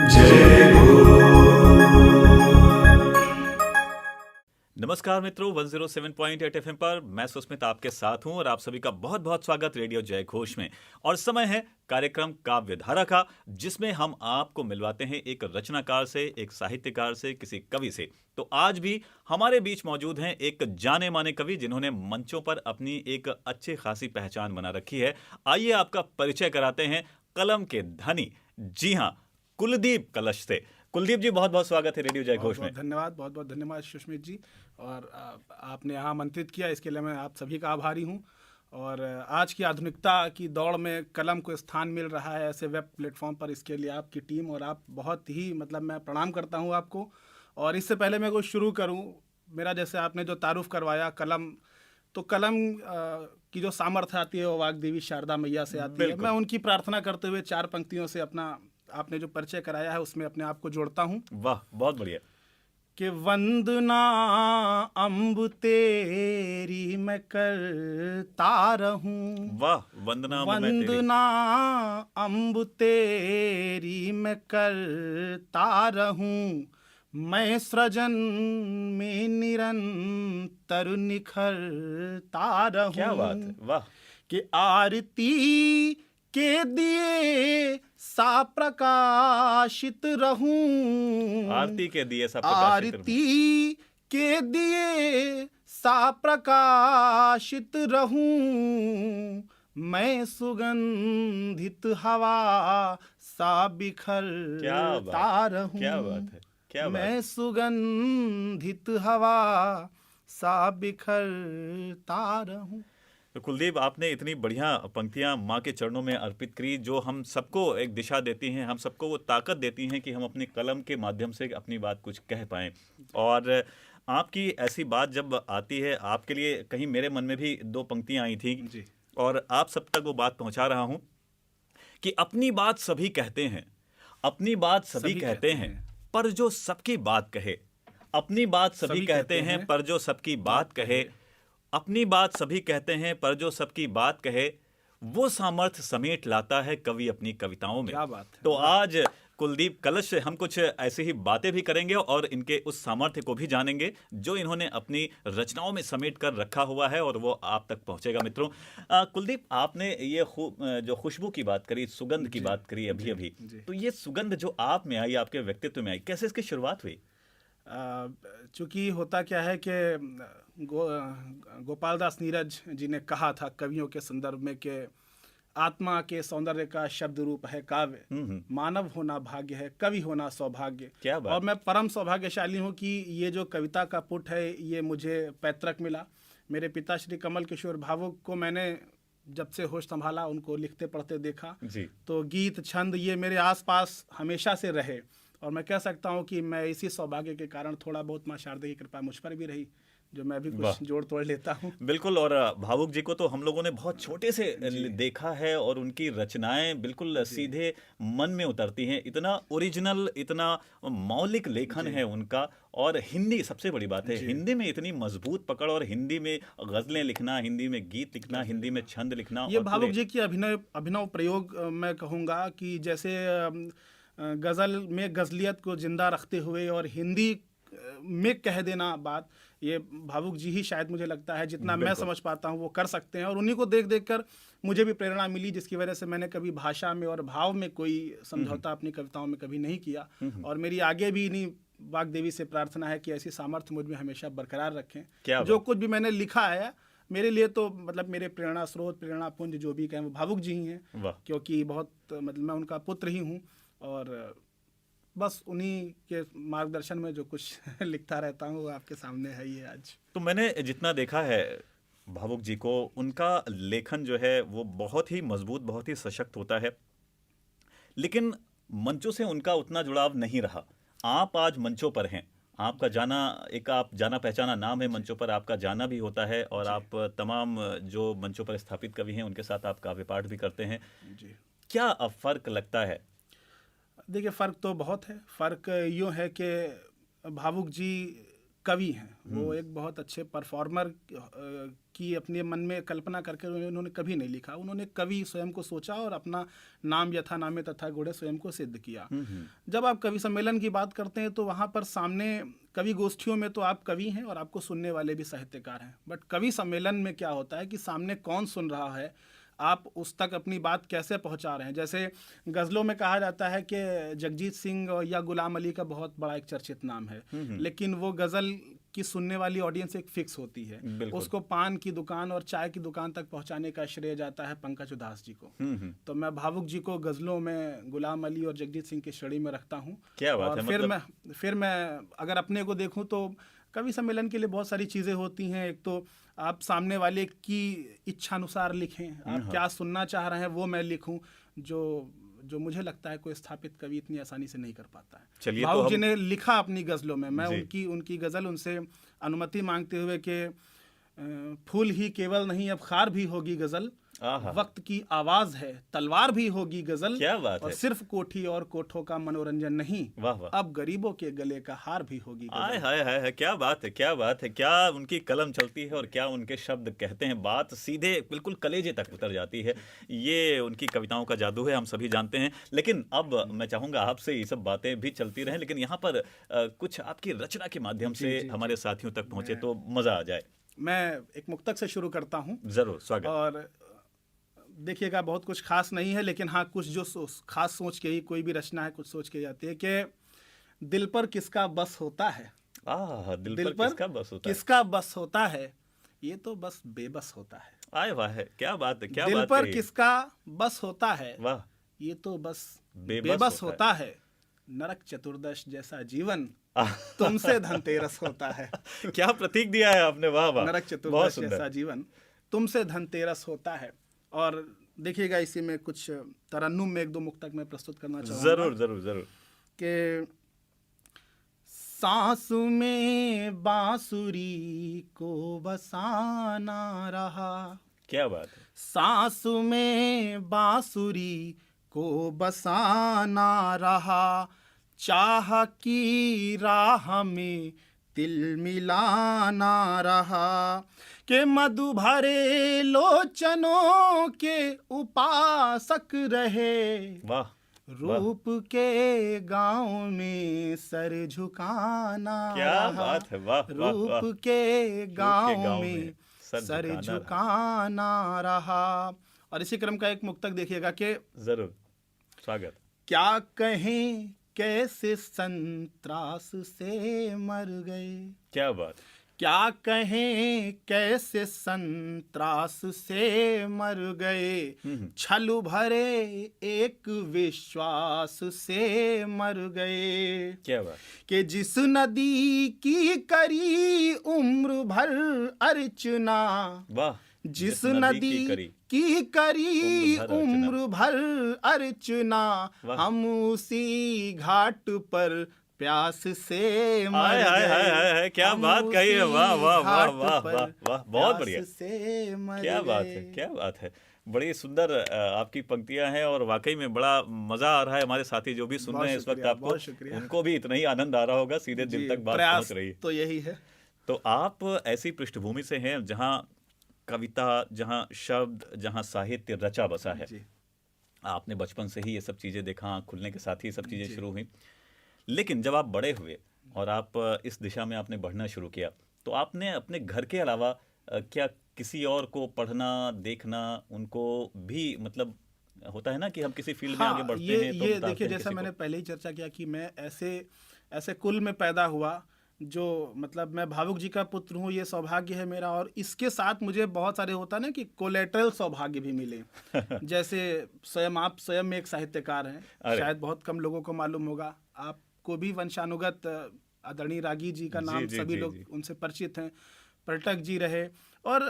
जय हो। नमस्कार मित्रों, 107.8 एफएम पर मैं सुस्मित आपके साथ हूं और आप सभी का बहुत बहुत स्वागत रेडियो जय घोष में। और समय है कार्यक्रम काव्यधारा का, जिसमें हम आपको मिलवाते हैं एक रचनाकार से, एक साहित्यकार से, किसी कवि से। तो आज भी हमारे बीच मौजूद हैं एक जाने माने कवि, जिन्होंने मंचों पर अपनी एक अच्छी खासी पहचान बना रखी है। आइए आपका परिचय कराते हैं कलम के धनी, जी हाँ, कुलदीप कलश से। कुलदीप जी, बहुत बहुत स्वागत है रेडियो जय घोष में। बहुत बहुत धन्यवाद सुष्मित जी। और आपने यहाँ आमंत्रित किया, इसके लिए मैं आप सभी का आभारी हूँ। और आज की आधुनिकता की दौड़ में कलम को स्थान मिल रहा है ऐसे वेब प्लेटफॉर्म पर, इसके लिए आपकी टीम और आप बहुत ही मैं प्रणाम करता हूँ आपको। और इससे पहले मैं कुछ शुरू करूँ, मेरा जैसे आपने जो तारुफ करवाया कलम, तो कलम की जो सामर्थ्य आती है वो वाग्देवी शारदा मैया से आती है। मैं उनकी प्रार्थना करते हुए 4 पंक्तियों से अपना आपने जो परिचय कराया है उसमें अपने आप को जोड़ता हूँ। वाह, बहुत बढ़िया। कि वंदना अम्ब तेरी मैं करता रहूं। वाह, वंदना अम्ब तेरी मैं करता रहूं। मैं सृजन में निरंतर निखरता रहूं। क्या बात है, वाह। कि आरती के दिए सा प्रकाशित रहूं। आरती के दिए सा प्रकाशित रहूं। आरती के दिए सा प्रकाशित रहूं। मैं सुगंधित हवा सा बिखरता रहूं। क्या बात है, क्या बात। मैं सुगंधित हवा सा बिखरता रहूं। तो कुलदीप, आपने इतनी बढ़िया पंक्तियां माँ के चरणों में अर्पित करी, जो हम सबको एक दिशा देती हैं, हम सबको वो ताकत देती हैं कि हम अपनी कलम के माध्यम से अपनी बात कुछ कह पाएं। और आपकी ऐसी बात जब आती है, आपके लिए कहीं मेरे मन में भी 2 पंक्तियां आई थी जी। और आप सब तक वो बात पहुंचा रहा हूं कि अपनी बात सभी कहते हैं, अपनी बात सभी कहते हैं, पर जो सबकी बात कहे। अपनी बात सभी कहते हैं पर जो सबकी बात कहे। अपनी बात सभी कहते हैं पर जो सबकी बात कहे, वो सामर्थ्य समेट लाता है कवि अपनी कविताओं में। क्या बात है। तो आज कुलदीप कलश से हम कुछ ऐसे ही बातें भी करेंगे और इनके उस सामर्थ्य को भी जानेंगे जो इन्होंने अपनी रचनाओं में समेट कर रखा हुआ है, और वो आप तक पहुंचेगा। मित्रों, कुलदीप, आपने ये जो खुशबू की बात करी, सुगंध की बात करी अभी अभी, तो ये सुगंध जो आप में आई, आपके व्यक्तित्व में आई, कैसे इसकी शुरुआत हुई? चूँकि होता क्या है कि गोपाल दास नीरज जी ने कहा था कवियों के संदर्भ में कि आत्मा के सौंदर्य का शब्द रूप है काव्य, मानव होना भाग्य है, कवि होना सौभाग्य। क्या बात। और मैं परम सौभाग्यशाली हूँ कि ये जो कविता का पुट है ये मुझे पैतृक मिला। मेरे पिता श्री कमल किशोर भावुक को मैंने जब से होश संभाला उनको लिखते पढ़ते देखा जी। तो गीत छंद ये मेरे आसपास हमेशा से रहे। और मैं कह सकता हूँ कि मैं इसी सौभाग्य के कारण थोड़ा बहुत माँ शारदा की कृपा मुझ पर भी रही, जो मैं भी कुछ जोड़ तोड़ लेता हूँ। बिल्कुल। और भावुक जी को तो हम लोगों ने बहुत छोटे से देखा है और उनकी रचनाएं बिल्कुल सीधे मन में उतरती हैं। इतना ओरिजिनल, इतना मौलिक लेखन है उनका। और हिंदी, सबसे बड़ी बात है, हिंदी में इतनी मजबूत पकड़, और हिंदी में गजलें लिखना, हिंदी में गीत लिखना, हिंदी में छंद लिखना। ये भावुक जी की अभिनव प्रयोग मैं कहूँगा कि जैसे गज़ल में गज़लियत को जिंदा रखते हुए और हिंदी में कह देना बात, ये भावुक जी ही शायद मुझे लगता है जितना मैं समझ पाता हूँ वो कर सकते हैं। और उन्हीं को देख देख कर मुझे भी प्रेरणा मिली, जिसकी वजह से मैंने कभी भाषा में और भाव में कोई समझौता अपनी कविताओं में कभी नहीं किया। और मेरी आगे भी इन्हीं वाग्देवी से प्रार्थना है कि ऐसी सामर्थ्य मुझ में हमेशा बरकरार रखें। जो कुछ भी मैंने लिखा है मेरे लिए तो मेरे प्रेरणा स्रोत, प्रेरणा पुंज जो भी कहें वो भावुक जी ही हैं, क्योंकि बहुत मैं उनका पुत्र ही हूँ। और बस उन्हीं के मार्गदर्शन में जो कुछ लिखता रहता हूँ वो आपके सामने है ही आज। तो मैंने जितना देखा है भावुक जी को, उनका लेखन जो है वो बहुत ही मजबूत, बहुत ही सशक्त होता है, लेकिन मंचों से उनका उतना जुड़ाव नहीं रहा। आप आज मंचों पर हैं, आपका जाना, एक आप जाना पहचाना नाम है, मंचों पर आपका जाना भी होता है, और आप तमाम जो मंचों पर स्थापित कवि हैं उनके साथ आप काव्य पाठ भी करते हैं जी। क्या फ़र्क लगता है? देखिए, फ़र्क तो बहुत है। फ़र्क यूँ है कि भावुक जी कवि हैं, वो एक बहुत अच्छे परफॉर्मर की अपने मन में कल्पना करके उन्होंने कभी नहीं लिखा। उन्होंने कवि स्वयं को सोचा और अपना नाम यथा नामे तथा गुणे स्वयं को सिद्ध किया। जब आप कवि सम्मेलन की बात करते हैं तो वहाँ पर सामने कवि गोष्ठियों में तो आप कवि हैं और आपको सुनने वाले भी साहित्यकार हैं, बट कवि सम्मेलन में क्या होता है कि सामने कौन सुन रहा है, आप उस तक अपनी बात कैसे पहुंचा रहे हैं। जैसे गज़लों में कहा जाता है कि जगजीत सिंह या गुलाम अली का बहुत बड़ा एक चर्चित नाम है, लेकिन वो गज़ल की सुनने वाली ऑडियंस एक फिक्स होती है। उसको पान की दुकान और चाय की दुकान तक पहुंचाने का श्रेय जाता है पंकज उधास जी को। तो मैं भावुक जी को गज़लों में गुलाम अली और जगजीत सिंह की श्रेणी में रखता हूँ। क्या बात और है, फिर मैं अगर अपने को देखूँ तो कवि सम्मेलन के लिए बहुत सारी चीज़ें होती हैं। एक तो आप सामने वाले की इच्छानुसार लिखें, आप क्या सुनना चाह रहे हैं वो मैं लिखूं, जो मुझे लगता है कोई स्थापित कवि इतनी आसानी से नहीं कर पाता है। चलिए, भावुक तो जी ने लिखा अपनी गज़लों में, मैं उनकी गज़ल उनसे अनुमति मांगते हुए कि फूल ही केवल नहीं अब खार भी होगी गज़ल, वक्त की आवाज है तलवार भी होगी गज़ल, क्या बात और है। सिर्फ कोठी और कोठों का मनोरंजन नहीं, वाह वाह, अब गरीबों के गले का हार भी होगी हाय गज़ल। हाय हाय हाय, क्या बात है, क्या बात है, क्या उनकी कलम चलती है और क्या उनके शब्द कहते हैं, बात सीधे बिल्कुल कलेजे तक उतर जाती है। ये उनकी कविताओं का जादू है, हम सभी जानते हैं। लेकिन अब मैं चाहूंगा आपसे ये सब बातें भी चलती रहें, लेकिन यहाँ पर कुछ आपकी रचना के माध्यम से हमारे साथियों तक पहुंचे तो मजा आ जाए। मैं एक मुक्तक से शुरू करता हूँ। जरूर, स्वागत। और देखिएगा, बहुत कुछ खास नहीं है, लेकिन हाँ कुछ जो खास सोच के ही कोई भी रचना है, कुछ सोच के जाती है कि दिल पर किसका बस होता है, दिल पर किसका बस होता है, किसका बस होता है, ये तो बस बेबस होता है। आए वाह है, क्या बात है, क्या दिल बात पर है। किसका बस होता है, वाह, ये तो बस बेबस होता है। नरक चतुर्दश जैसा जीवन तुमसे धनतेरस होता है। क्या प्रतीक दिया है आपने, वाह वाह, नरक बहुत चतुर्दश सुंदर। जैसा जीवन तुमसे धनतेरस होता है। और देखिएगा, इसी में कुछ तरन्नुम में एक दो मुक्तक मैं प्रस्तुत करना चाहूँगा। जरूर जरूर जरूर। कि सांस में बांसुरी को बसाना रहा, क्या बात है, सांस में बांसुरी को बसाना रहा, चाह की राह में तिल मिलाना रहा, के मधु भरे लोचनों के उपासक रहे, वाह, रूप के गांव में सर झुकाना क्या रहा, बात है, वाह वाह वाह, रूप के गांव में में सर झुकाना रहा। और इसी क्रम का एक मुक्तक देखिएगा कि जरूर, स्वागत। क्या कहें कैसे संत्रास से मर गए, क्या बात, क्या कहें कैसे संत्रास से मर गए, छल भरे एक विश्वास से मर गए, क्या बात, कि जिस नदी की करी उम्र भर अर्चना, वाह, जिस नदी की करी उम्र भर अर्चना, हम उसी घाट पर प्यास से मर गए, क्या बात कही है, वाह वाह वाह वाह वाह वाह, बहुत बढ़िया, क्या बात है, क्या बात है, बड़ी सुंदर आपकी पंक्तियां हैं और वाकई में बड़ा मजा आ रहा है। हमारे साथी जो भी सुन रहे हैं इस वक्त आपको, उनको भी इतना ही आनंद आ रहा होगा, सीधे दिल तक बात पहुंच रही है। तो यही है। तो आप ऐसी पृष्ठभूमि से हैं जहां कविता, जहां शब्द, जहां साहित्य रचा बसा है। आपने बचपन से ही ये सब चीजें देखा, आँख खुलने के साथ ही सब चीजें शुरू हुई। लेकिन जब आप बड़े हुए और आप इस दिशा में आपने बढ़ना शुरू किया, तो आपने अपने घर के अलावा क्या किसी और को पढ़ना, देखना, उनको भी, मतलब होता है ना कि हम किसी फील्ड में आगे बढ़ते हैं तो ये देखिए, जैसा मैंने पहले ही चर्चा किया कि मैं ऐसे कुल में पैदा हुआ जो, मतलब मैं भावुक जी का पुत्र हूँ, ये सौभाग्य है मेरा। और इसके साथ मुझे बहुत सारे होता ना कि कोलेटरल सौभाग्य भी मिले। जैसे आप स्वयं एक साहित्यकार हैं, शायद बहुत कम लोगों को मालूम होगा। आपको भी वंशानुगत आदरणीय रागी जी का नाम सभी लोग उनसे परिचित हैं, पर्यटक जी रहे, और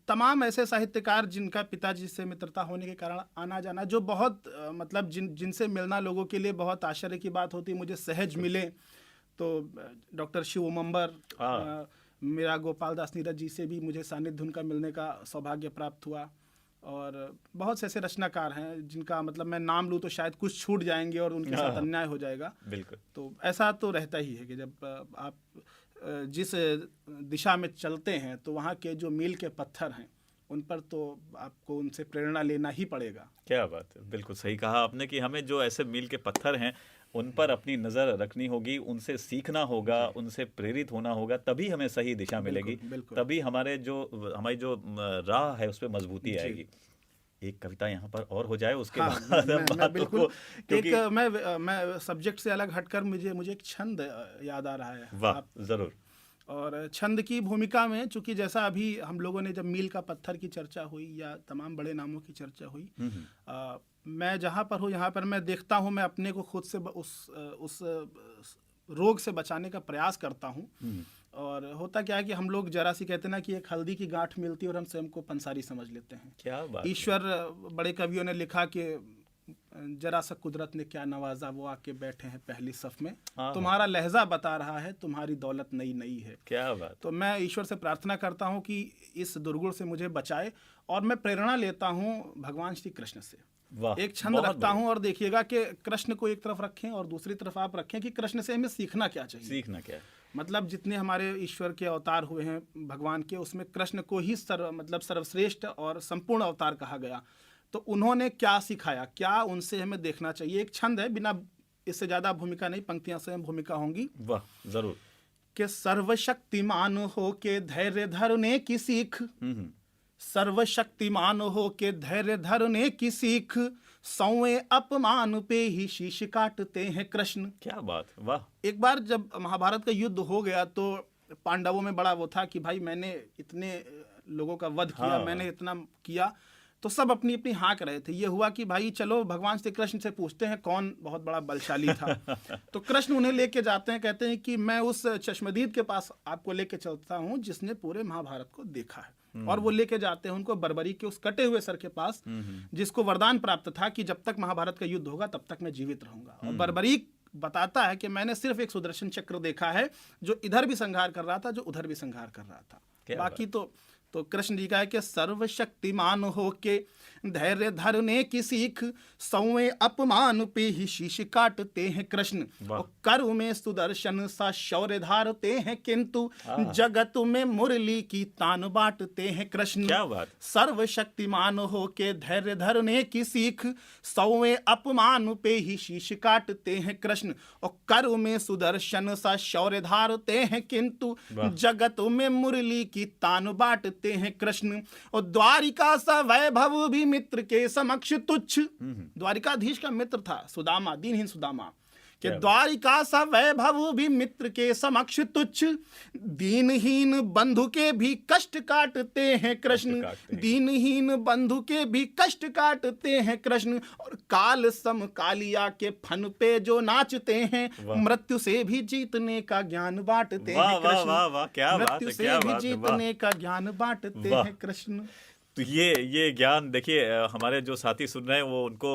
तमाम ऐसे साहित्यकार जिनका पिताजी से मित्रता होने के कारण आना जाना, जो बहुत मतलब जिनसे मिलना लोगों के लिए बहुत आश्चर्य की बात होती, मुझे सहज मिले। तो डॉक्टर शिव उमंबर, मेरा गोपाल दास नीरज जी से भी मुझे सानिध्य उनका मिलने का सौभाग्य प्राप्त हुआ। और बहुत से ऐसे रचनाकार हैं जिनका मतलब मैं नाम लूँ तो शायद कुछ छूट जाएंगे और उनके साथ अन्याय हो जाएगा। बिल्कुल। तो ऐसा तो रहता ही है कि जब आप जिस दिशा में चलते हैं तो वहाँ के जो मील के पत्थर हैं उन पर तो आपको उनसे प्रेरणा लेना ही पड़ेगा। क्या बात है, बिल्कुल सही कहा आपने कि हमें जो ऐसे मील के पत्थर हैं उन पर अपनी नज़र रखनी होगी, उनसे सीखना होगा, उनसे प्रेरित होना होगा, तभी हमें सही दिशा मिलेगी, बिल्कुल। तभी हमारी जो राह है उस पर मजबूती आएगी। एक कविता यहाँ पर और हो जाए, उसके हाँ, बाद हम मैं बातों बिल्कुल को, क्योंकि मैं सब्जेक्ट से अलग हटकर मुझे एक छंद याद आ रहा है। वाह, जरूर। और छंद की भूमिका में, चूंकि जैसा अभी हम लोगों ने जब मील का पत्थर की चर्चा हुई या तमाम बड़े नामों की चर्चा हुई, मैं जहाँ पर हूँ यहाँ पर मैं देखता हूँ, मैं अपने को खुद से उस रोग से बचाने का प्रयास करता हूँ। और होता क्या है कि हम लोग जरा सी कहते ना कि एक हल्दी की गांठ मिलती है और हम स्वयं को पंसारी समझ लेते हैं। क्या बात। ईश्वर, बड़े कवियों ने लिखा कि जरा सा कुदरत ने क्या नवाजा, वो आके बैठे हैं पहली सफ में, तुम्हारा लहजा बता रहा है, तुम्हारी दौलत नई नई है। क्या बात। तो मैं ईश्वर से प्रार्थना करता हूँ कि इस दुर्गुण से मुझे बचाए, और मैं प्रेरणा लेता हूँ भगवान श्री कृष्ण से। एक छंद रखता हूँ, और देखिएगा कि कृष्ण को एक तरफ रखें और दूसरी तरफ आप रखें कि कृष्ण से हमें सीखना क्या चाहिए। सीखना क्या है, मतलब जितने हमारे ईश्वर के अवतार हुए हैं भगवान के, उसमें कृष्ण को ही सर्वश्रेष्ठ और संपूर्ण अवतार कहा गया। तो उन्होंने क्या सिखाया, क्या उनसे हमें देखना चाहिए। एक छंद है, बिना इससे ज्यादा भूमिका नहीं, पंक्तियां स्वयं भूमिका होंगी। वाह, जरूर। कि सर्वशक्तिमान हो के धैर्य धरने की सीख, सर्वशक्तिमान हो के धैर्य धरने की सीख, सौए अपमान पे ही शीश काटते हैं कृष्ण। क्या बात, वाह। एक बार जब महाभारत का युद्ध हो गया तो पांडवों में बड़ा वो था कि भाई मैंने इतने लोगों का वध किया, मैंने इतना किया, तो सब अपनी अपनी हाँक रहे थे। ये हुआ कि भाई चलो भगवान श्री कृष्ण से पूछते हैं कौन बहुत बड़ा बलशाली था। तो कृष्ण उन्हें लेके जाते हैं, कहते हैं कि मैं उस चश्मदीद के पास आपको लेके चलता हूँ जिसने पूरे महाभारत को देखा है। और वो लेके जाते हैं उनको बर्बरी के उस कटे हुए सर के पास, जिसको वरदान प्राप्त था कि जब तक महाभारत का युद्ध होगा तब तक मैं जीवित रहूंगा। और बर्बरी बताता है कि मैंने सिर्फ एक सुदर्शन चक्र देखा है जो इधर भी संहार कर रहा था, जो उधर भी संहार कर रहा था, बाकी तो कृष्ण जी का है कि सर्वशक्तिमान हो के धैर्य धरने की सीख, सौए अपमान पे ही शीश काटते हैं कृष्ण। करु में सुदर्शन सा शौर्य धारते हैं, किंतु जगत में मुरली की तान बांटते हैं कृष्ण। क्या बात। सर्वशक्तिमान हो के धैर्य धरने की सीख, सौए अपमान पे ही शीश काटते हैं कृष्ण। और करु में सुदर्शन सा शौर्य धारते हैं, किंतु जगत में मुरली की तान बांटते हैं कृष्ण। और द्वारिका सा वैभव भी मित्र के समक्ष तुच्छ। द्वारिकाधीश का मित्र था सुदामा, दीनहीन सुदामा, कि द्वारिका सा वैभव भी मित्र के समक्ष तुच्छ, दीनहीन बंधु के भी कष्ट काटते हैं कृष्ण। दीनहीन बंधु के भी कष्ट काटते हैं कृष्ण। और काल सम कालिया के फन पे जो नाचते हैं, मृत्यु से भी जीतने का ज्ञान बांटते हैं कृष्ण। मृत्यु से भी जीतने का ज्ञान बांटते हैं कृष्ण। तो ये ज्ञान देखिए, हमारे जो साथी सुन रहे हैं वो उनको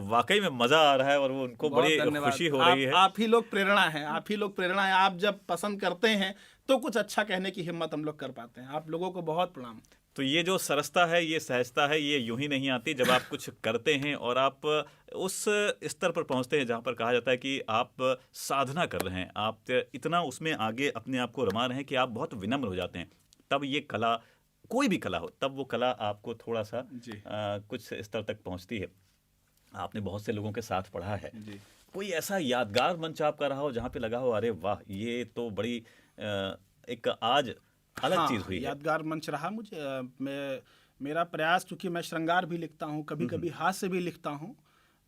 वाकई में मजा आ रहा है और वो उनको बड़ी खुशी हो रही है। आप ही लोग प्रेरणा है, आप ही लोग प्रेरणा है। आप जब पसंद करते हैं तो कुछ अच्छा कहने की हिम्मत हम लोग कर पाते हैं। आप लोगों को बहुत प्रणाम। तो ये जो सरसता है, ये सहजता है, ये यूं ही नहीं आती। जब आप कुछ करते हैं और आप उस स्तर पर पहुंचते हैं जहां पर कहा जाता है कि आप साधना कर रहे हैं, आप इतना उसमें आगे अपने आप को रमा रहे हैं कि आप बहुत विनम्र हो जाते हैं, तब ये कला, कोई भी कला हो, तब वो कला आपको थोड़ा सा कुछ स्तर तक पहुंचती है। आपने बहुत से लोगों के साथ पढ़ा है, कोई ऐसा यादगार मंच आपका रहा हो जहाँ पे लगा हो अरे वाह, ये तो बड़ी एक आज अलग चीज हुई है? यादगार मंच रहा मुझे, मेरा प्रयास, चूंकि मैं श्रृंगार भी लिखता हूँ, कभी कभी हास्य भी लिखता हूँ,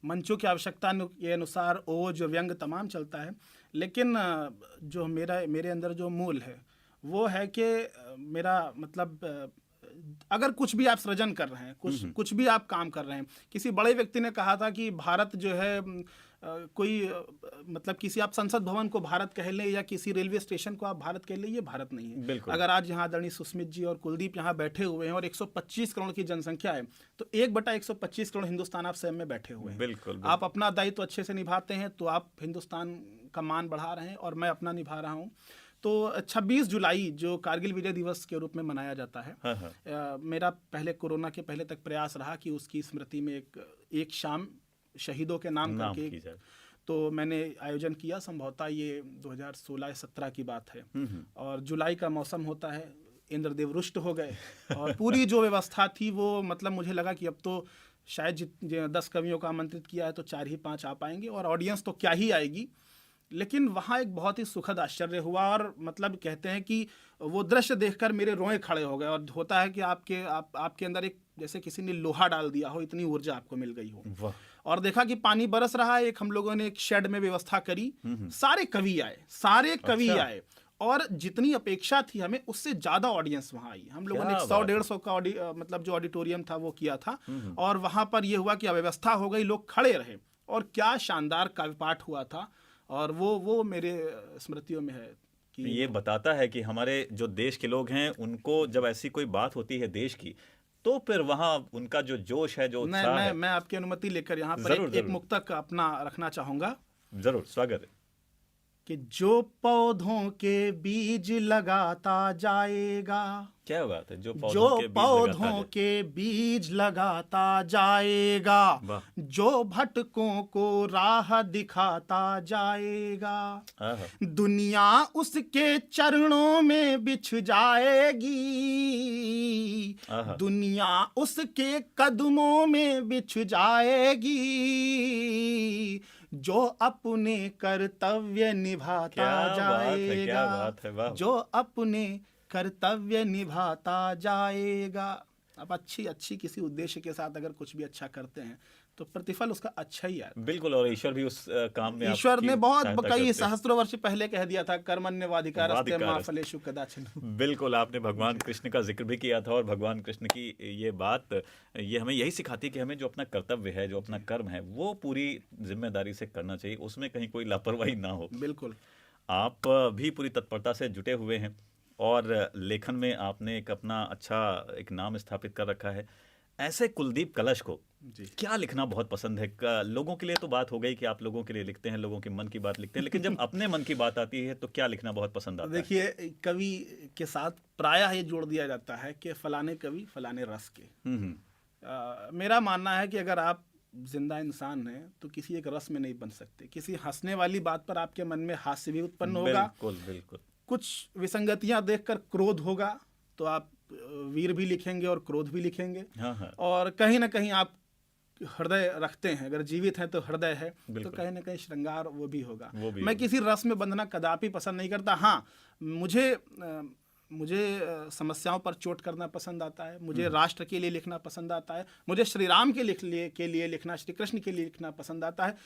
मंचों की आवश्यकता के अनुसार ओज व्यंग तमाम चलता है, लेकिन जो मेरे अंदर जो मूल है वो है कि मेरा मतलब अगर कुछ भी आप सृजन कर रहे हैं, कुछ भी आप काम कर रहे हैं। किसी बड़े व्यक्ति ने कहा था कि भारत जो है कोई मतलब किसी आप संसद भवन को भारत कह लें या किसी रेलवे स्टेशन को आप भारत कह लें, ये भारत नहीं है। अगर आज यहाँ आदरणीय सुस्मित जी और कुलदीप यहाँ बैठे हुए हैं और 125 करोड़ की जनसंख्या है, तो 1/125 करोड़ हिंदुस्तान आप स्वयं में बैठे हुए हैं। बिल्कुल। आप अपना दायित्व अच्छे से निभाते हैं तो आप हिंदुस्तान का मान बढ़ा रहे हैं, और मैं अपना निभा रहा हूँ। तो 26 जुलाई जो कारगिल विजय दिवस के रूप में मनाया जाता है, मेरा पहले कोरोना के पहले तक प्रयास रहा कि उसकी स्मृति में एक शाम शहीदों के नाम करके, तो मैंने आयोजन किया। संभवतः ये 2016-17 की बात है, और जुलाई का मौसम होता है, इंद्रदेव रुष्ट हो गए और पूरी जो व्यवस्था थी वो, मतलब मुझे लगा कि अब तो शायद 10 कवियों का आमंत्रित किया है तो 4 ही 5 आ पाएंगे, और ऑडियंस तो क्या ही आएगी। लेकिन वहाँ एक बहुत ही सुखद आश्चर्य हुआ, और मतलब कहते हैं कि वो दृश्य देखकर मेरे रोए खड़े हो गए। और होता है कि आपके अंदर एक, जैसे किसी ने लोहा डाल दिया हो, इतनी ऊर्जा आपको मिल गई हो। और देखा कि पानी बरस रहा है। एक हम लोगों ने एक शेड में व्यवस्था करी, सारे कवि आए, और जितनी अपेक्षा थी हमें उससे ज्यादा ऑडियंस वहां आई। हम लोगों ने 100-150 का मतलब जो ऑडिटोरियम था वो किया था, और वहां पर ये हुआ कि अव्यवस्था हो गई, लोग खड़े रहे, और क्या शानदार काव्य पाठ हुआ था। और वो मेरे स्मृतियों में है कि ये बताता है कि हमारे जो देश के लोग हैं, उनको जब ऐसी कोई बात होती है देश की, तो फिर वहाँ उनका जो जोश है, जो उत्साह है। मैं आपकी अनुमति लेकर यहाँ पर एक मुक्तक अपना रखना चाहूंगा। जरूर, स्वागत है। कि जो पौधों के बीज लगाता जाएगा, क्या बात है, जो पौधों के बीज लगाता जाएगा, जो भटकों को राह दिखाता जाएगा, दुनिया उसके चरणों में बिछ जाएगी, दुनिया उसके कदमों में बिछ जाएगी, जो अपने कर्तव्य निभाता जाएगा, जो अपने कर्तव्य निभाता जाएगा। अब अच्छी किसी उद्देश्य के साथ अगर कुछ भी अच्छा करते हैं तो प्रतिफल उसका अच्छा ही आता है। बिल्कुल, और ईश्वर भी उस काम में, ईश्वर ने बहुत कई सहस्त्रों वर्ष पहले कह दिया था, कर्मण्यवाधिकारस्ते मा फलेषु कदाचन। बिल्कुल, आपने भगवान कृष्ण का जिक्र भी किया था, और भगवान कृष्ण की ये बात, ये हमें यही सिखाती है कि हमें जो अपना कर्तव्य है, जो अपना कर्म है, वो पूरी जिम्मेदारी से करना चाहिए, उसमें कहीं कोई लापरवाही ना हो। बिल्कुल, आप भी पूरी तत्परता से जुटे हुए हैं, और लेखन में आपने एक अपना अच्छा एक नाम स्थापित कर रखा है। ऐसे कुलदीप कलश को क्या लिखना बहुत पसंद है? लोगों के लिए तो बात हो गई कि आप लोगों के लिए लिखते हैं, लोगों के मन की बात लिखते हैं, लेकिन जब अपने मन की बात आती है तो क्या लिखना बहुत पसंद आता है? देखिए, कवि के साथ प्रायः ये जोड़ दिया जाता है कि फलाने कवि फलाने रस के। मेरा मानना है कि अगर आप जिंदा इंसान हैं तो किसी एक रस में नहीं बन सकते। किसी हंसने वाली बात पर आपके मन में हास्य भी उत्पन्न होगा, बिल्कुल। कुछ विसंगतियां देखकर क्रोध होगा, तो आप वीर भी लिखेंगे और क्रोध भी लिखेंगे। और कहीं ना कहीं आप हृदय रखते हैं, अगर जीवित हैं तो हृदय है, तो कहीं ना कहीं श्रृंगार वो भी होगा। मैं किसी रस में बंधना कदापि पसंद नहीं करता। हाँ, मुझे समस्याओं पर चोट करना पसंद आता है, मुझे राष्ट्र के लिए लिखना पसंद आता है, मुझे श्री राम के लिए लिखना, श्री कृष्ण के लिए लिखना पसंद आता है।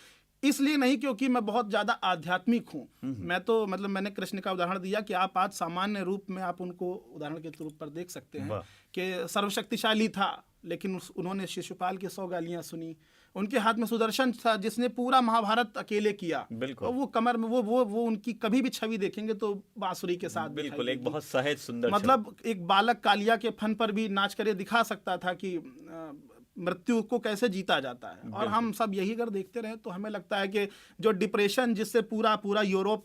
इसलिए नहीं क्योंकि मैं बहुत ज़्यादा आध्यात्मिक हूँ। मैं तो मतलब मैंने कृष्ण का उदाहरण दिया कि आप आज सामान्य रूप में आप उनको उदाहरण के रूप पर देख सकते हैं कि सर्वशक्तिशाली था, लेकिन उन्होंने शिशुपाल की 100 गालियाँ सुनी। उनके हाथ में सुदर्शन था जिसने पूरा महाभारत अकेले किया। और वो कमर में वो उनकी कभी भी छवि देखेंगे तो बांसुरी के साथ, बिल्कुल एक बहुत सहज सुंदर, मतलब एक बालक कालिया के फन पर भी नाच कर दिखा सकता था कि मृत्यु को कैसे जीता जाता है। और हम सब यही अगर देखते रहे तो हमें लगता है कि जो डिप्रेशन जिससे पूरा यूरोप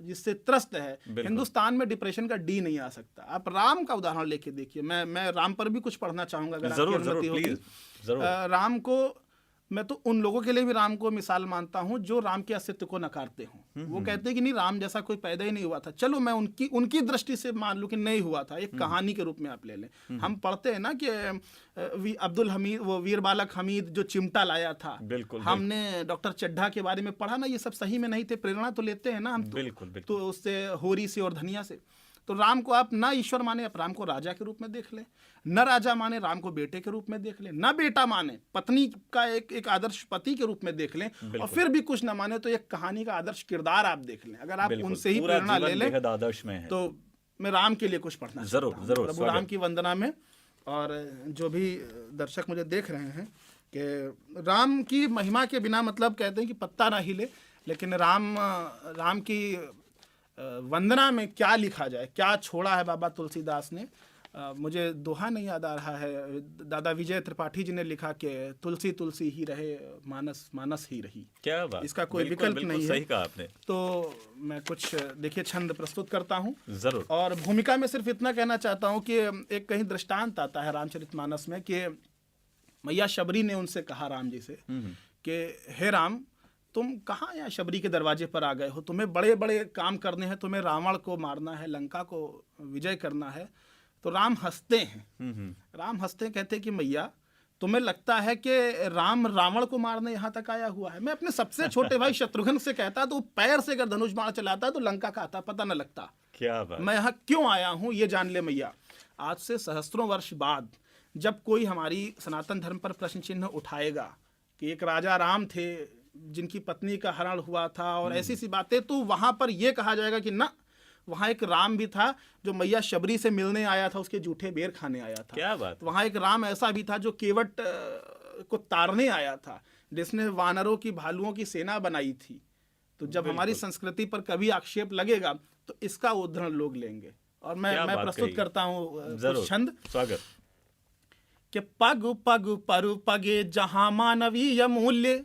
जिससे त्रस्त है, हिंदुस्तान में डिप्रेशन का डी नहीं आ सकता। आप राम का उदाहरण लेके देखिए। मैं राम पर भी कुछ पढ़ना चाहूंगा अगर आपकी अनुमति होगी। राम को मैं तो उन लोगों के लिए भी राम को मिसाल मानता हूं जो राम के अस्तित्व को नकारते हों। वो कहते हैं कि नहीं, राम जैसा कोई पैदा ही नहीं हुआ था। चलो मैं उनकी दृष्टि से मान लूं कि नहीं हुआ था, एक कहानी के रूप में आप ले लें। हम पढ़ते हैं ना कि अब्दुल हमीद, वो वीर बालक हमीद जो चिमटा लाया था, हमने डॉक्टर चड्ढा के बारे में पढ़ा ना, ये सब सही में नहीं थे, प्रेरणा तो लेते हैं ना हम तो उससे, होरी से और धनिया से। तो राम को आप ना ईश्वर माने, आप राम को राजा के रूप में देख लें, न राजा माने राम को बेटे के रूप में देख लें, न बेटा माने पत्नी का एक आदर्श पति के रूप में देख लें, और फिर भी कुछ न माने तो एक कहानी का आदर्श किरदार आप देख लें। अगर आप उनसे ही प्रेरणा ले लें आदर्श में है। तो मैं राम के लिए कुछ पढ़ना जरूर प्रभु राम की वंदना में। और जो भी दर्शक मुझे देख रहे हैं कि राम की महिमा के बिना, मतलब कहते हैं कि पत्ता ना हिले, लेकिन राम की वंदना में क्या लिखा जाए, क्या छोड़ा है बाबा तुलसीदास ने। मुझे दोहा नहीं याद आ रहा है, दादा विजय त्रिपाठी जी ने लिखा कि तुलसी तुलसी ही रहे, मानस मानस ही रही। क्या बात, इसका कोई विकल्प नहीं है। सही कहा आपने। तो मैं कुछ देखिए छंद प्रस्तुत करता हूँ जरूर। और भूमिका में सिर्फ इतना कहना चाहता हूँ कि एक कहीं दृष्टांत आता है रामचरितमानस में कि मैया शबरी ने उनसे कहा राम जी से कि हे राम, तुम कहाँ यहाँ शबरी के दरवाजे पर आ गए हो, तुम्हें बड़े बड़े काम करने हैं, तुम्हें रावण को मारना है, लंका को विजय करना है। तो राम हंसते हैं, राम हंसते हैं, कहते हैं कि मैया तुम्हें लगता है कि राम रावण को मारने यहाँ तक आया हुआ है? मैं अपने सबसे छोटे भाई शत्रुघ्न से कहता तो पैर से अगर धनुष बाण चलाता तो लंका का आता पता न लगता। क्या बात। मैं यहाँ क्यों आया हूँ ये जान ले मैया। आज से सहस्त्रों वर्ष बाद जब कोई हमारी सनातन धर्म पर प्रश्न चिन्ह उठाएगा कि एक राजा राम थे जिनकी पत्नी का हरण हुआ था और ऐसी सी बातें, तो वहां पर यह कहा जाएगा कि ना, वहां एक राम भी था जो मैया शबरी से मिलने आया था, उसके जूठे बेर खाने आया था। क्या बात। वहां एक राम ऐसा भी था जो केवट को तारने आया था, जिसने वानरों की भालुओं की सेना बनाई थी। तो जब हमारी संस्कृति पर कभी आक्षेप लगेगा तो इसका उदाहरण लोग लेंगे। और मैं प्रस्तुत करता हूँ कुछ छंद। स्वागत। कि पग पग पर पगे जहां मानवीय मूल्य,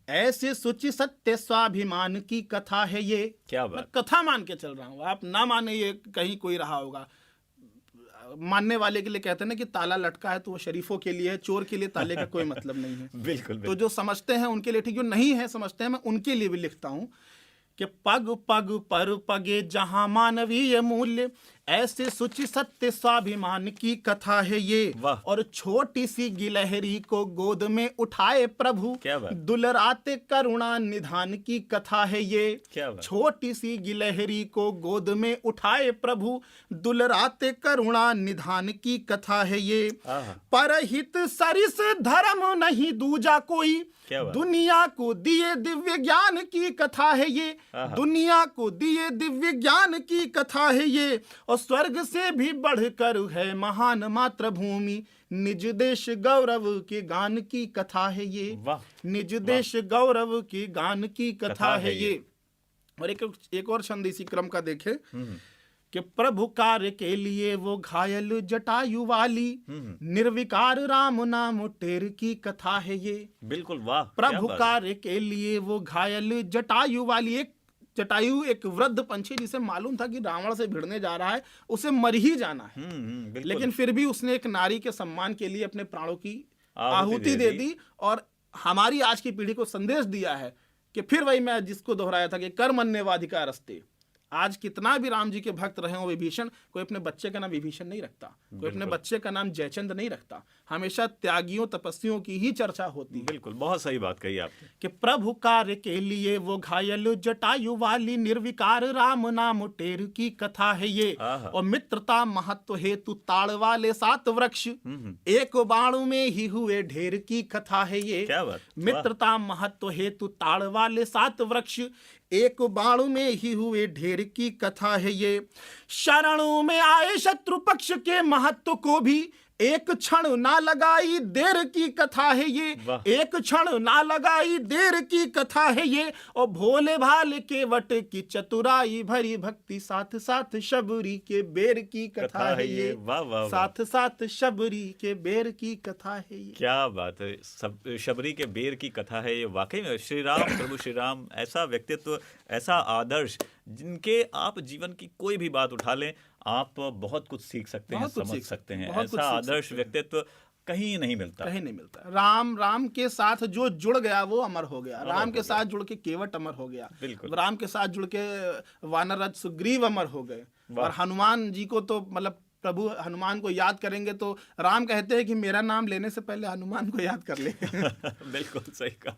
ऐसे सुचि सत्य स्वाभिमान की कथा है ये। क्या बात। मैं कथा मान के चल रहा हूँ, आप ना माने ये कहीं कोई रहा होगा। मानने वाले के लिए कहते हैं ना कि ताला लटका है तो वो शरीफों के लिए है, चोर के लिए ताले का कोई मतलब नहीं है। बिल्कुल। तो जो समझते हैं उनके लिए ठीक, जो नहीं है समझते हैं मैं उनके लिए भी लिखता हूँ कि पग पग पर पगे जहां मानवीय मूल्य, ऐसे सुचि सत्य स्वाभिमान की कथा है ये। और छोटी सी गिलहरी को गोद में उठाए प्रभु, दुलराते करुणा निधान की कथा है ये। छोटी सी गिलहरी को गोद में उठाए प्रभु, दुलराते करुणा निधान की कथा है ये। परहित सरिस धर्म नहीं दूजा कोई, दुनिया को दिए दिव्य ज्ञान की कथा है ये। दुनिया को दिए दिव्य ज्ञान की कथा है ये। और स्वर्ग से भी बढ़कर है महान मातृभूमि, निज देश गौरव के गान की कथा है ये। निज देश गौरव के गान की कथा है ये। और एक और छंद इसी क्रम का देखे कि प्रभु कार्य के लिए वो घायल जटायु वाली, निर्विकार राम नाम टेर की कथा है ये। बिल्कुल, वाह। प्रभु कार्य के लिए वो घायल जटायु वाली, एक जटायु एक वृद्ध पंछी जिसे मालूम था कि रावण से भिड़ने जा रहा है, उसे मर ही जाना है, लेकिन फिर भी उसने एक नारी के सम्मान के लिए अपने प्राणों की आहुति दे दी और हमारी आज की पीढ़ी को संदेश दिया है कि फिर वही मैं जिसको दोहराया था कि कर मन्यवाधिकार रस्ते। आज कितना भी राम जी के भक्त रहे हो विभीषण, कोई अपने बच्चे का नाम विभीषण नहीं रखता, कोई अपने बच्चे का नाम जयचंद नहीं रखता, हमेशा त्यागियों तपस्वियों की ही चर्चा होती है। बिल्कुल, बहुत सही बात कही आपने कि प्रभु कार्य के लिए वो घायल जटायु वाली, निर्विकार राम नाम टेर की कथा है ये। और मित्रता महत्व हेतु ताड़ वाले 7 वृक्ष, एक बाण में ही हुए ढेर की कथा है ये। क्या बात। मित्रता महत्व हेतु ताड़ वाले 7 वृक्ष, एक बाण में ही हुए ढेर की कथा है ये। शरणों में आए शत्रु पक्ष के महत्व को भी एक क्षण ना लगाई देर की कथा है ये। एक क्षण ना लगाई देर की कथा है ये। और भोले भाले के वट की चतुराई भरी भक्ति, साथ साथ शबरी के बेर की कथा है ये। साथ साथ शबरी के बेर की कथा है ये। क्या बात है, शबरी के बेर की कथा है ये। वाकई में श्री राम, प्रभु श्री राम ऐसा व्यक्तित्व, ऐसा आदर्श जिनके आप जीवन की कोई भी बात उठा लें आप बहुत कुछ सीख सकते हैं, समझ सकते हैं। ऐसा आदर्श व्यक्तित्व कहीं नहीं मिलता, कहीं नहीं मिलता। राम के साथ जो जुड़ गया वो अमर हो गया। राम के साथ जुड़ के केवट अमर हो गया। राम के साथ जुड़ के वानरराज सुग्रीव अमर हो गए। और हनुमान जी को तो मतलब प्रभु हनुमान को याद करेंगे तो राम कहते हैं कि मेरा नाम लेने से पहले हनुमान को याद कर ले। बिल्कुल सही कहा।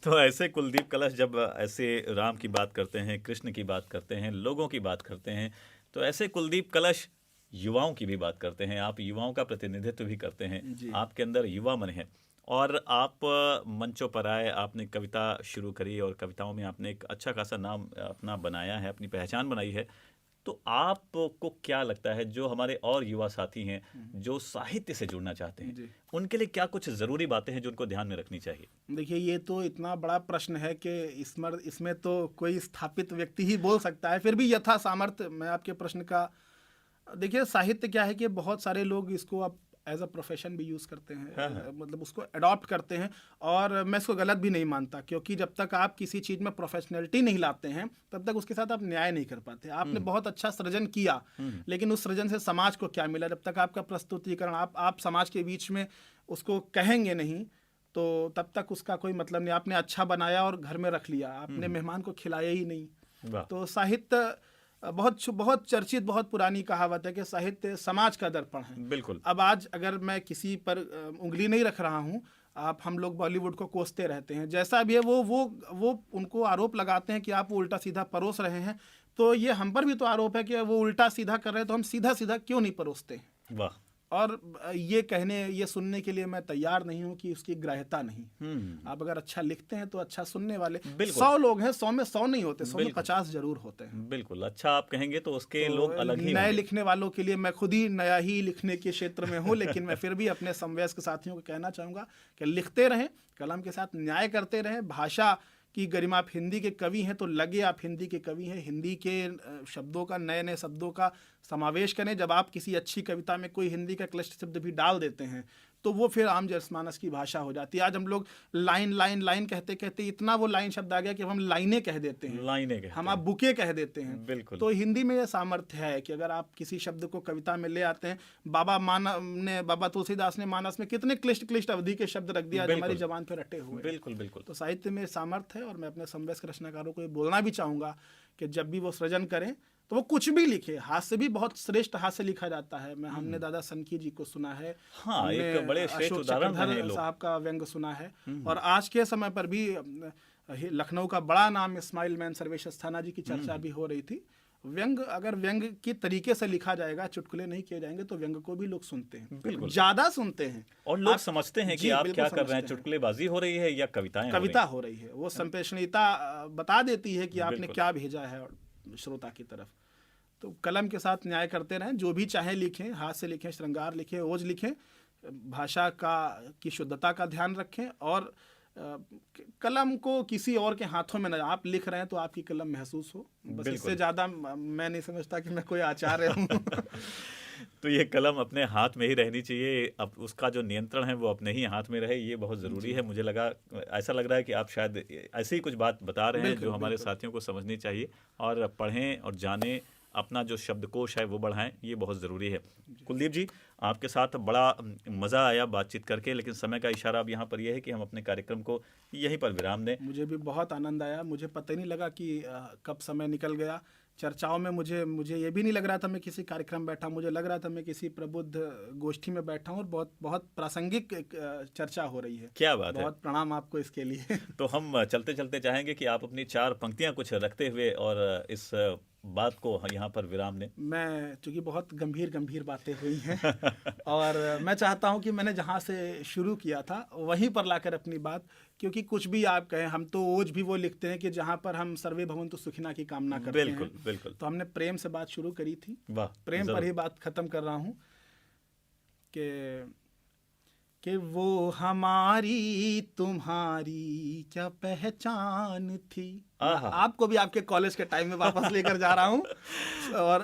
तो ऐसे कुलदीप कलश जब ऐसे राम की बात करते हैं, कृष्ण की बात करते हैं, लोगों की बात करते हैं, तो ऐसे कुलदीप कलश युवाओं की भी बात करते हैं। आप युवाओं का प्रतिनिधित्व भी करते हैं, आपके अंदर युवा मन है और आप मंचों पर आए, आपने कविता शुरू करी और कविताओं में आपने एक अच्छा खासा नाम अपना बनाया है, अपनी पहचान बनाई है। तो आपको क्या लगता है जो हमारे और युवा साथी हैं जो साहित्य से जुड़ना चाहते हैं, उनके लिए क्या कुछ ज़रूरी बातें हैं जो उनको ध्यान में रखनी चाहिए? देखिए, ये तो इतना बड़ा प्रश्न है कि इसमें तो कोई स्थापित व्यक्ति ही बोल सकता है। फिर भी यथा सामर्थ्य मैं आपके प्रश्न का, देखिए साहित्य क्या है कि बहुत सारे लोग इसको अब एज अ प्रोफेशन भी यूज़ करते हैं, मतलब उसको अडॉप्ट करते हैं। और मैं इसको गलत भी नहीं मानता, क्योंकि जब तक आप किसी चीज़ में प्रोफेशनलिटी नहीं लाते हैं तब तक उसके साथ आप न्याय नहीं कर पाते। आपने बहुत अच्छा सृजन किया, लेकिन उस सृजन से समाज को क्या मिला? जब तक आपका प्रस्तुतिकरण आप समाज के बीच में उसको कहेंगे नहीं तो तब तक उसका कोई मतलब नहीं। आपने अच्छा बनाया और घर में रख लिया, आपने मेहमान को खिलाया ही नहीं। वाह। तो साहित्य बहुत बहुत चर्चित, बहुत पुरानी कहावत है कि साहित्य समाज का दर्पण है। बिल्कुल। अब आज अगर मैं किसी पर उंगली नहीं रख रहा हूँ, हम लोग बॉलीवुड को कोसते रहते हैं, जैसा भी है वो उनको आरोप लगाते हैं कि आप वो उल्टा सीधा परोस रहे हैं। तो ये हम पर भी तो आरोप है कि वो उल्टा सीधा कर रहे हैं, तो हम सीधा सीधा क्यों नहीं परोसते हैं? वाह। और ये सुनने के लिए मैं तैयार नहीं हूं कि उसकी ग्राह्यता नहीं। आप अगर अच्छा लिखते हैं तो अच्छा सुनने वाले 100 लोग हैं, 100 में 100 नहीं होते, 100 में 50 जरूर होते हैं। बिल्कुल, अच्छा आप कहेंगे तो उसके तो लोग अलग ही नए होंगे। लिखने वालों के लिए, मैं खुद ही नया ही लिखने के क्षेत्र में हूं, लेकिन मैं फिर भी अपने समवयस्क साथियों को कहना चाहूंगा कि लिखते रहें, कलम के साथ न्याय करते रहें। भाषा की गरिमा, आप हिंदी के कवि हैं तो लगे आप हिंदी के कवि हैं। हिंदी के शब्दों का, नए नए शब्दों का समावेश करें। जब आप किसी अच्छी कविता में कोई हिंदी का क्लिष्ट शब्द भी डाल देते हैं तो वो फिर आम जनमानस की भाषा हो जाती है। आज हम लोग लाइन लाइन लाइन कहते कहते इतना वो लाइन शब्द आ गया कि हम लाइनें कह देते हैं, हम आप बुके कह देते हैं। बिल्कुल। तो हिंदी में ये सामर्थ्य है कि अगर आप किसी शब्द को कविता में ले आते हैं, बाबा तुलसीदास ने मानस में कितने क्लिष्ट क्लिष्ट अवधि के शब्द रख दिया जो हमारी जबान पे रटे हुए। बिल्कुल बिल्कुल। तो साहित्य में सामर्थ्य है, और मैं अपने समवयस्क रचनाकारों को ये बोलना भी चाहूंगा कि जब भी वो सृजन करें तो वो कुछ भी लिखे। हास्य भी बहुत श्रेष्ठ हास्य लिखा जाता है। हमने दादा सनकी जी को सुना है, हाँ, एक बड़े श्रेष्ठ उदाहरण हैं लोग। साहब का व्यंग सुना है, और आज के समय पर भी लखनऊ का बड़ा नाम इस्माइल मैन सर्वेश अस्थाना जी की चर्चा भी हो रही थी। व्यंग, अगर व्यंग की तरीके से लिखा जाएगा, चुटकुले नहीं किए जाएंगे, तो व्यंग को भी लोग सुनते हैं, ज्यादा सुनते हैं, और लोग समझते हैं कि आप क्या कर रहे हैं, चुटकुलेबाजी हो रही है या कविता हो रही है। वो संप्रेषणीयता बता देती है कि आपने क्या भेजा है श्रोता की तरफ। तो कलम के साथ न्याय करते रहें, जो भी चाहे लिखें, हाथ से लिखें, श्रृंगार लिखें, ओज लिखें, भाषा की शुद्धता का ध्यान रखें, और कलम को किसी और के हाथों में न, आप लिख रहे हैं तो आपकी कलम महसूस हो। बस इससे ज्यादा मैं नहीं समझता कि मैं कोई आचार्य हूँ। तो ये कलम अपने हाथ में ही रहनी चाहिए, अब उसका जो नियंत्रण है वो अपने ही हाथ में रहे, ये बहुत ज़रूरी है। मुझे ऐसा लग रहा है कि आप शायद ऐसे ही कुछ बात बता रहे हैं जो हमारे साथियों को समझनी चाहिए, और पढ़ें और जानें, अपना जो शब्दकोश है वो बढ़ाएं, ये बहुत ज़रूरी है। कुलदीप जी, आपके साथ बड़ा मज़ा आया बातचीत करके, लेकिन समय का इशारा अब यहाँ पर यह है कि हम अपने कार्यक्रम को यहीं पर विराम दें। मुझे भी बहुत आनंद आया, मुझे पता ही नहीं लगा कि कब समय निकल गया चर्चाओं में। मुझे ये भी नहीं लग रहा था मैं किसी कार्यक्रम बैठा, मुझे लग रहा था मैं किसी प्रबुद्ध गोष्ठी में बैठा हूँ, और बहुत बहुत प्रासंगिक चर्चा हो रही है। क्या बात है, बहुत प्रणाम आपको इसके लिए। तो हम चलते चलते चाहेंगे कि आप अपनी 4 पंक्तियां कुछ रखते हुए और इस बात को यहाँ पर विराम दें। मैं, चूंकि बहुत गंभीर बातें हुई हैं, और मैं चाहता हूँ कि मैंने जहाँ से शुरू किया था वहीं पर लाकर अपनी बात, क्योंकि कुछ भी आप कहें, हम तो ओज भी वो लिखते हैं कि जहाँ पर हम सर्वे भवन्तु सुखिनः की कामना करते हैं। बिल्कुल। तो हमने प्रेम से बात शुरू करी थी, प्रेम पर ही बात खत्म कर रहा हूँ कि वो हमारी तुम्हारी क्या पहचान थी। आपको भी आपके कॉलेज के टाइम में वापस लेकर जा रहा हूँ,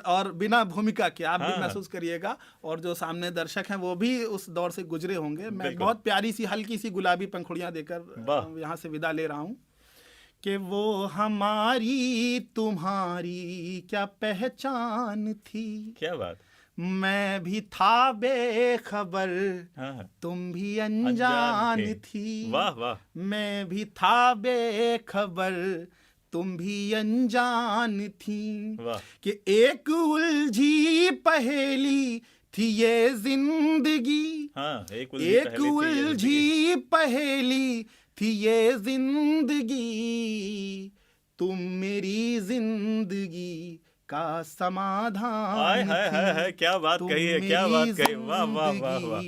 और बिना भूमिका के आप भी महसूस करिएगा, और जो सामने दर्शक हैं वो भी उस दौर से गुजरे होंगे। मैं बहुत प्यारी सी हल्की सी गुलाबी पंखुड़ियाँ देकर यहाँ से विदा ले रहा हूँ कि वो हमारी तुम्हारी क्या पहचान थी। क्या बात। मैं भी था बेखबर, तुम भी अनजान थी। वाह वाह। मैं भी था बेखबर, तुम भी अनजान थी। कि एक उलझी पहेली थी ये जिंदगी, एक उलझी पहेली थी ये जिंदगी, तुम मेरी जिंदगी का समाधान थी। क्या बात कही है, क्या बात कही, वाह वाह वाह वाह,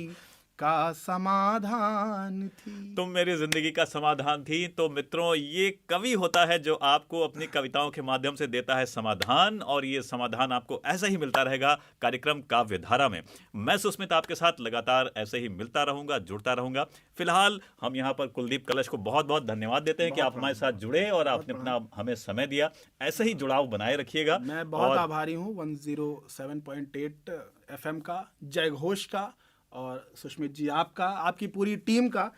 का समाधान थी, तुम मेरी जिंदगी का समाधान थी। तो मित्रों, ये कवि होता है जो आपको अपनी कविताओं के माध्यम से देता है समाधान, और ये समाधान आपको ऐसा ही मिलता रहेगा कार्यक्रम काव्यधारा में। मैं सुस्मित आपके साथ लगातार ऐसे ही मिलता रहूंगा, जुड़ता रहूंगा। फिलहाल हम यहाँ पर कुलदीप कलश को बहुत बहुत धन्यवाद देते हैं कि आप हमारे साथ जुड़े और आपने अपना हमें समय दिया। ऐसे ही जुड़ाव बनाए रखिएगा। मैं बहुत आभारी हूँ 107.8 FM का, जय घोष का, और सुष्मित जी आपका, आपकी पूरी टीम का।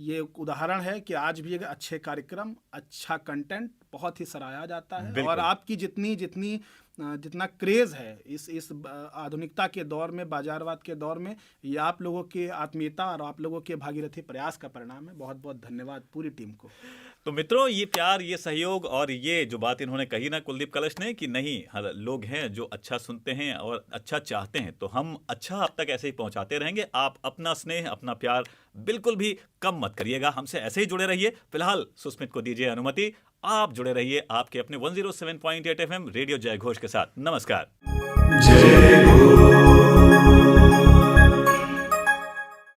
ये उदाहरण है कि आज भी एक अच्छे कार्यक्रम, अच्छा कंटेंट, बहुत ही सराहा जाता है। बिल्कुल। और आपकी जितना क्रेज़ है इस आधुनिकता के दौर में, बाजारवाद के दौर में, ये आप लोगों की आत्मीयता और आप लोगों के भागीरथी प्रयास का परिणाम है। बहुत बहुत धन्यवाद पूरी टीम को। तो मित्रों, ये प्यार, ये सहयोग और ये जो बात इन्होंने कही ना कुलदीप कलश ने कि नहीं, हर लोग हैं जो अच्छा सुनते हैं और अच्छा चाहते हैं, तो हम अच्छा आप तक ऐसे ही पहुंचाते रहेंगे। आप अपना स्नेह, अपना प्यार बिल्कुल भी कम मत करिएगा, हमसे ऐसे ही जुड़े रहिए। फिलहाल सुस्मित को दीजिए अनुमति, आप जुड़े रहिए आपके अपने 107.8 FM रेडियो जय घोष के साथ। नमस्कार। जय घोष।